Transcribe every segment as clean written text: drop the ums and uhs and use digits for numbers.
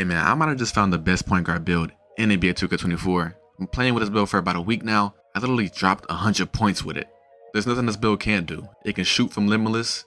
Hey man, I might have just found the best point guard build in NBA 2K24. I'm playing with this build for about a week now. I literally dropped 100 points with it. There's nothing this build can't do. It can shoot from limitless.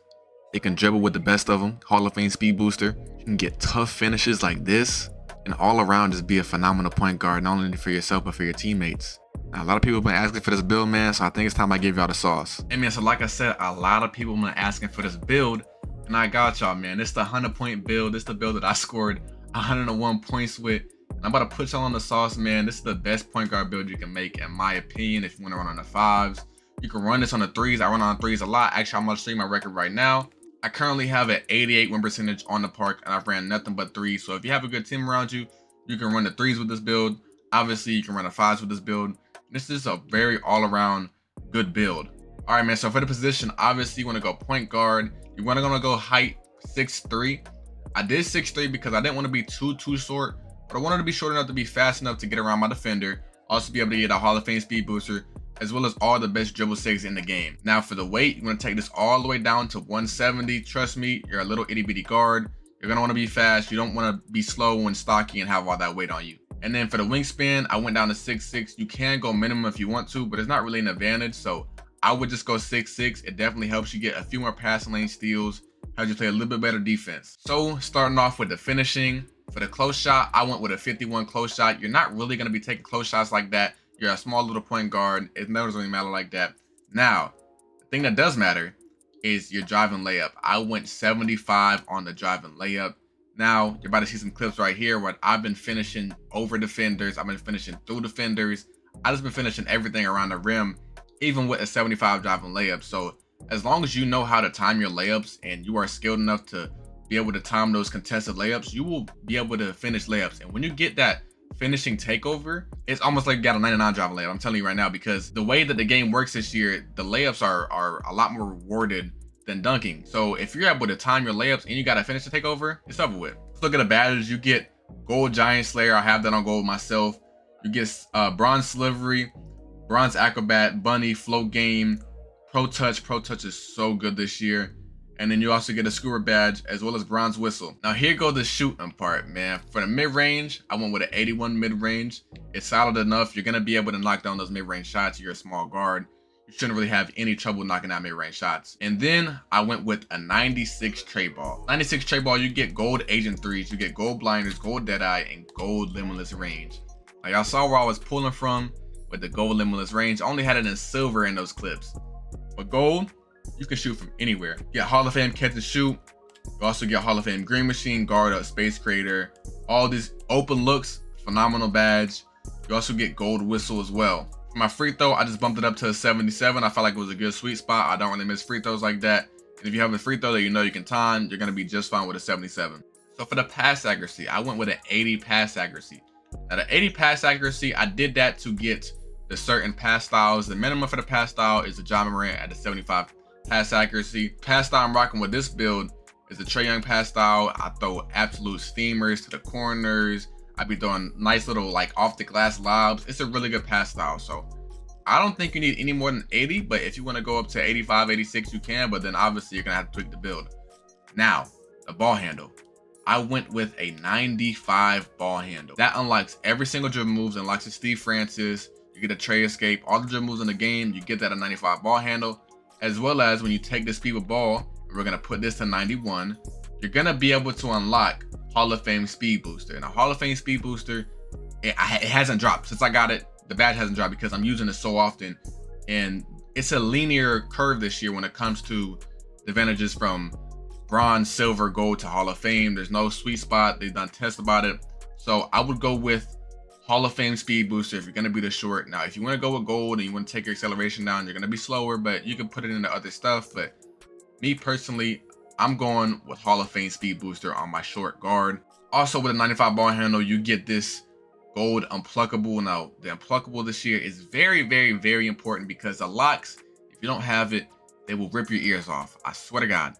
It can dribble with the best of them. Hall of Fame speed booster. You can get tough finishes like this. And all around just be a phenomenal point guard, not only for yourself, but for your teammates. Now, a lot of people have been asking for this build, man, so I think it's time I give y'all the sauce. Hey man, so like I said, a lot of people have been asking for this build. And I got y'all, man. It's the 100-point build. It's the build that I scored 101 points with. And I'm about to put y'all on the sauce, man. This is the best point guard build you can make, in my opinion. If you want to run on the 5s, you can run this on the 3s. I run on 3s a lot. Actually, I'm going to show you my record right now. I currently have an 88 win percentage on the park, and I've ran nothing but 3s. So if you have a good team around you, you can run the 3s with this build. Obviously, you can run the 5s with this build. This is a very all-around good build. All right, man. So for the position, obviously, you want to go point guard. You want to go height 6'3". I did 6'3" because I didn't want to be too short, but I wanted to be short enough to be fast enough to get around my defender. Also be able to get a Hall of Fame speed booster, as well as all the best dribble saves in the game. Now for the weight, you want to take this all the way down to 170. Trust me, you're a little itty bitty guard. You're going to want to be fast. You don't want to be slow and stocky and have all that weight on you. And then for the wingspan, I went down to 6'6". You can go minimum if you want to, but it's not really an advantage. So I would just go 6'6". It definitely helps you get a few more passing lane steals, helps you play a little bit better defense. So starting off with the finishing, for the close shot, I went with a 51 close shot. You're not really going to be taking close shots like that. You're a small little point guard. It doesn't really matter like that. Now, the thing that does matter is your driving layup. I went 75 on the driving layup. Now, you're about to see some clips right here where I've been finishing over defenders. I've been finishing through defenders. I've just been finishing everything around the rim, even with a 75 driving layup. So as long as you know how to time your layups and you are skilled enough to be able to time those contested layups, you will be able to finish layups. And when you get that finishing takeover, it's almost like you got a 99 driving layup. I'm telling you right now, because the way that the game works this year, the layups are a lot more rewarded than dunking. So if you're able to time your layups and you got to finish the takeover, it's over with. Let's look at the badges. You get gold giant slayer. I have that on gold myself. You get bronze slivery, bronze acrobat, bunny, float game, pro touch. Pro touch is so good this year. And then you also get a scuba badge as well as bronze whistle. Now here go the shooting part, man. For the mid-range, I went with an 81 mid-range. It's solid enough. You're going to be able to knock down those mid-range shots. You're a small guard. You shouldn't really have any trouble knocking out mid-range shots. And then I went with a 96 trade ball. 96 trade ball, you get gold agent 3s, you get gold blinders, gold deadeye, and gold limitless range. Like y'all saw where I was pulling from with the gold limitless range. I only had it in silver in those clips. But gold, you can shoot from anywhere. You get Hall of Fame catch and shoot. You also get Hall of Fame green machine, guard up, space creator. All these open looks, phenomenal badge. You also get gold whistle as well. For my free throw, I just bumped it up to a 77. I felt like it was a good sweet spot. I don't really miss free throws like that. And if you have a free throw that you know you can time, you're going to be just fine with a 77. So for the pass accuracy, I went with an 80 pass accuracy. Now the 80 pass accuracy, I did that to get the certain pass styles. The minimum for the pass style is the John Morant at the 75 pass accuracy. Pass style I'm rocking with this build is the Trae Young pass style. I throw absolute steamers to the corners. I be throwing nice little like off the glass lobs. It's a really good pass style. So I don't think you need any more than 80, but if you want to go up to 85, 86, you can, but then obviously you're gonna have to tweak the build. Now, the ball handle. I went with a 95 ball handle. That unlocks every single dribble moves, unlocks the Steve Francis. You get a Trae escape, all the dribble moves in the game, you get that at 95 ball handle. As well as when you take the speed with ball, we're gonna put this to 91, you're gonna be able to unlock Hall of Fame speed booster. And a Hall of Fame speed booster, it hasn't dropped since I got it. The badge hasn't dropped because I'm using it so often, and it's a linear curve this year when it comes to the advantages from bronze, silver, gold to Hall of Fame. There's no sweet spot. They've done tests about it. So I would go with Hall of Fame speed booster if you're going to be the short. Now, if you want to go with gold and you want to take your acceleration down, you're going to be slower, but you can put it into other stuff. But me personally, I'm going with Hall of Fame speed booster on my short guard. Also with a 95 ball handle, you get this gold unpluckable. Now, the unpluckable this year is very important because the locks, if you don't have it, they will rip your ears off. I swear to God,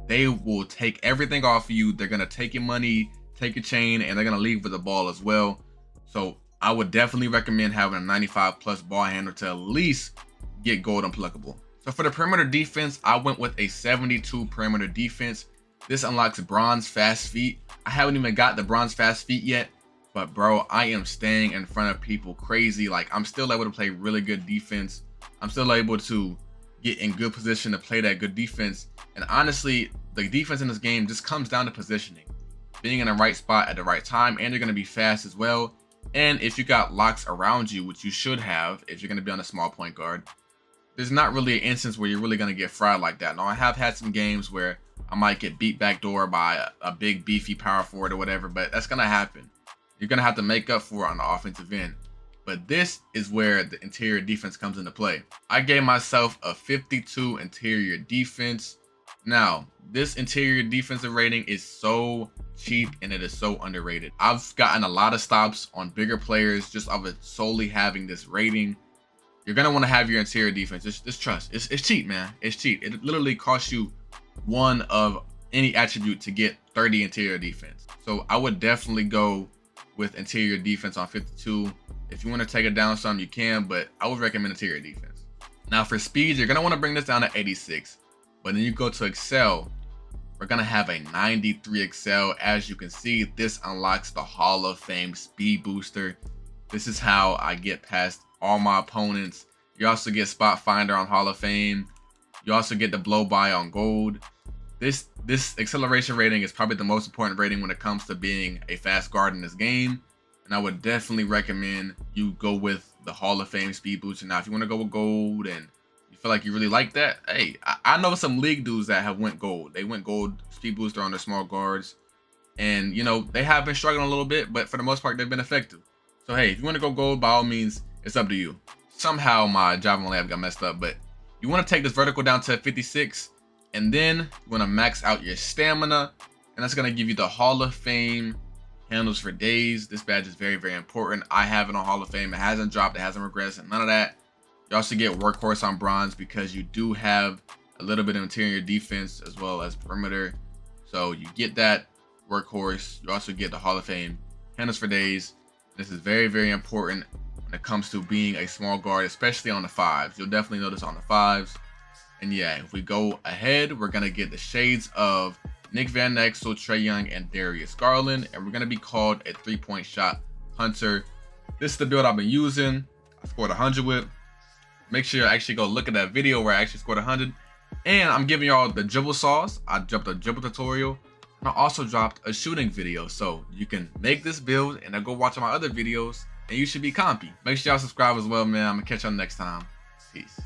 they will take everything off of you. They're going to take your money, take your chain, and they're going to leave with the ball as well. So I would definitely recommend having a 95 plus ball handle to at least get gold unpluckable. So for the perimeter defense, I went with a 72 perimeter defense. This unlocks bronze fast feet. I haven't even got the bronze fast feet yet, but bro, I am staying in front of people crazy. Like, I'm still able to play really good defense. I'm still able to get in good position to play that good defense. And honestly, the defense in this game just comes down to positioning, being in the right spot at the right time, and you're going to be fast as well. And if you got locks around you, which you should have if you're going to be on a small point guard, there's not really an instance where you're really going to get fried like that. Now, I have had some games where I might get beat backdoor by a big beefy power forward or whatever, but that's going to happen. You're going to have to make up for it on the offensive end. But this is where the interior defense comes into play. I gave myself a 52 interior defense. Now, this interior defensive rating is so cheap and it is so underrated. I've gotten a lot of stops on bigger players just off of solely having this rating. You're going to want to have your interior defense. Just trust. It's cheap, man. It's cheap. It literally costs you one of any attribute to get 30 interior defense. So I would definitely go with interior defense on 52. If you want to take it down some, you can, but I would recommend interior defense. Now for speed, you're going to want to bring this down to 86. But then you go to Excel, we're going to have a 93 Excel. As you can see, this unlocks the Hall of Fame Speed Booster. This is how I get past all my opponents. You also get Spot Finder on Hall of Fame. You also get the Blow By on Gold. This acceleration rating is probably the most important rating when it comes to being a fast guard in this game. And I would definitely recommend you go with the Hall of Fame Speed Booster. Now, if you want to go with gold and you feel like you really like that, hey, I know some league dudes that have went gold. They went gold Speed Booster on their small guards. And, you know, they have been struggling a little bit, but for the most part, they've been effective. So, hey, if you want to go gold, by all means, it's up to you. Somehow my Java lab got messed up, but you want to take this vertical down to 56, and then you want to max out your stamina, and that's going to give you the Hall of Fame handles for days. This badge is very, very important. I have it on Hall of Fame. It hasn't dropped, it hasn't regressed, and none of that. You also get workhorse on bronze because you do have a little bit of interior defense as well as perimeter. So you get that workhorse. You also get the Hall of Fame handles for days. This is very, very important when it comes to being a small guard, especially on the fives. You'll definitely notice on the fives. And yeah, if we go ahead, we're gonna get the shades of Nick Van Exel, Trae Young, and Darius Garland, and we're gonna be called a 3-point shot hunter. This is the build I've been using. I scored 100 with. Make sure you actually go look at that video where I actually scored 100. And I'm giving y'all the dribble sauce. I dropped a dribble tutorial, and I also dropped a shooting video. So you can make this build and then go watch my other videos, and you should be compy. Make sure y'all subscribe as well, man. I'm gonna catch y'all next time. Peace.